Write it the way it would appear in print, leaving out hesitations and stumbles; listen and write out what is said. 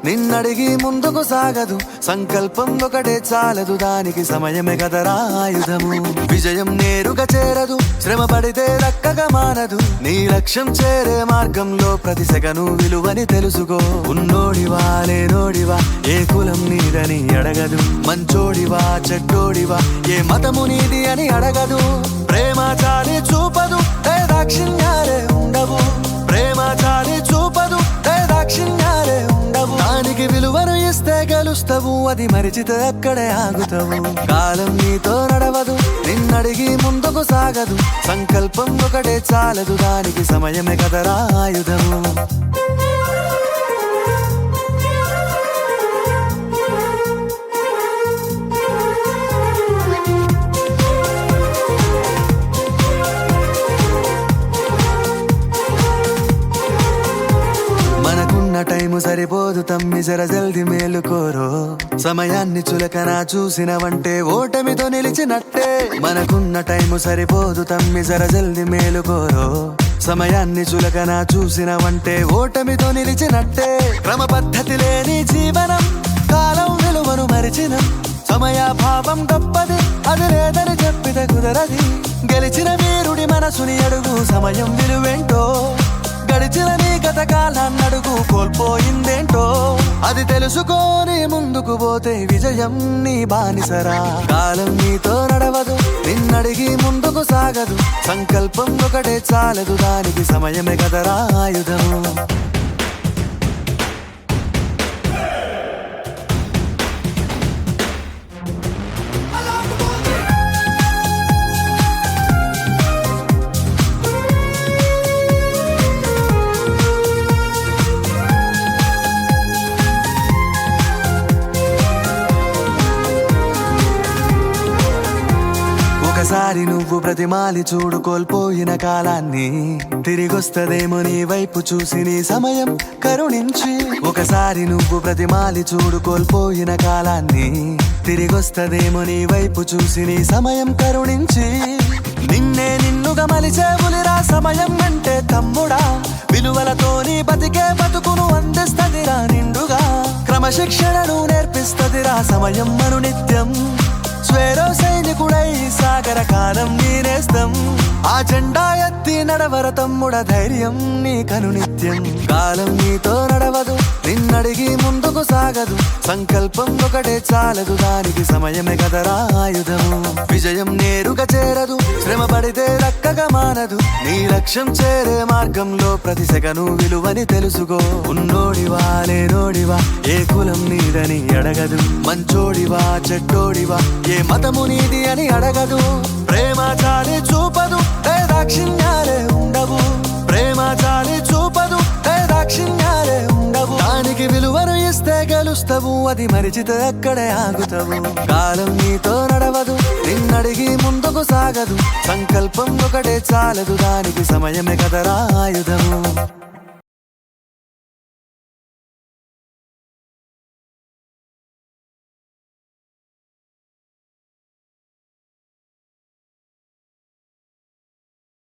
నిన్నడిగి ముందుకు సాగదు, సంకల్పం ఒకటే చాలదు, దానికి సమయమే కదరా ఆయుధము. విజయం నేరుగా చేరదు, శ్రమ పడితే దక్కగా మానదు, నీ లక్ష్యం చేరే మార్గంలో ప్రతి సెకను విలువని తెలుసుకో. ఉన్నోడివా లేనోడివా ఏ కులం నీదని అడగదు, మంచోడివా చెడ్డోడివా ఏ మతము నీది అని అడగదు. ప్రేమ చాలి చూపదు, దాక్షిణ్యాలే ఉండవు, ప్రేమ చాలి చూపదు, దాక్షిణ్యాలే ఉండవు. దానికి విలువను ఇస్తే గెలుస్తావు, అది మరిచితే అక్కడే ఆగుతావు. కాలం నీతో నడవదు, నిన్నడిగి ముందుకు సాగదు, సంకల్పం ఒకటే చాలదు, దానికి సమయమే కదరా ఆయుధము. టైము సరిపోదు తమ్మి, జర జల్ది మేలుకోరో. సమయాన్ని చులకన చూసినవంటే ఓటమితో నిలిచినట్టే. మనకున్న టైము సరిపోదు తమ్మి, జర జల్ది మేలుకోరో. సమయాన్ని చులకన చూసినవంటే ఓటమితో నిలిచినట్టే. క్రమ పద్ధతి లేని జీవనం, కాలం విలువను మరిచినం. సమయాభావం గొప్పది, అది లేదని చెప్పితే కుదరది. గెలిచిన వీరుడి మనసుని అడుగు, సమయం విలువేంటో. గడిచిన నీ గత కాలాన్నడుగు, కోల్పోయిందేంటో. అది తెలుసుకొని ముందుకు పోతే విజయం నీ బానిసరా. కాలం నీతో నడవదు, నిన్నడిగి ముందుకు సాగదు, సంకల్పం ఒకటే చాలదు, దానికి సమయమే కదరా ఆయుధము. ఒకసారి నువ్వు ప్రతిమాలి చూడు కోల్పోయిన కాలాన్ని, తిరిగొస్తదేమో నీ వైపు చూసి నీ సమయం కరుణించి. ఒకసారి నువ్వు ప్రతిమాలి చూడు కోల్పోయిన కాలాన్ని, తిరిగొస్తదేమో నీ వైపు చూసి నీ సమయం కరుణించి. నిన్నే నిన్నుగా మలిచేవులిరా సమయం అంటే తమ్ముడా. విలువలతోని బతికే బతుకును అందిస్తదిరా నిండుగా. క్రమశిక్షణను నేర్పిస్తదిరా సమయం మను నిత్యం. స్వేరో సైనికుడై సాగర కాలం నీనేస్తం. ఆ జెండా ఎత్తి నడవర తమ్ముడ, ధైర్యం నీ కను నిత్యం. కాలం నీతో నడవదు, నిన్నడిగి ముందుకు సాగదు, సంకల్పం ఒకటే చాలదు, దానికి సమయమే కదరా ఆయుధము. విజయం నేరుగా చేరదు, శ్రమ పడితే దక్కగా మానదు, నీ లక్ష్యం చేరే మార్గంలో ప్రతి సెకను విలువని తెలుసుకో. ఉన్నోడివా లేనోడివా ఏ కులం నీదని అడగదు, మంచోడివా చెడ్డోడివా ఏ మతము నీది అని అడగదు. ప్రేమ చాలి చూపదు, దాక్షిణ్యాలే ఉండవు, ప్రేమ చాలి చూపదు, దాక్షిణ్యాలే ఉండవు. దానికి విలువను ఇస్తే గెలుస్తావు, అది మరిచితే అక్కడే ఆగుతావు. కాలం నీతో నడవదు, నిన్నడిగి ముందుకు సాగదు, సంకల్పం ఒకటే చాలదు, దానికి సమయమే కదరా ఆయుధము.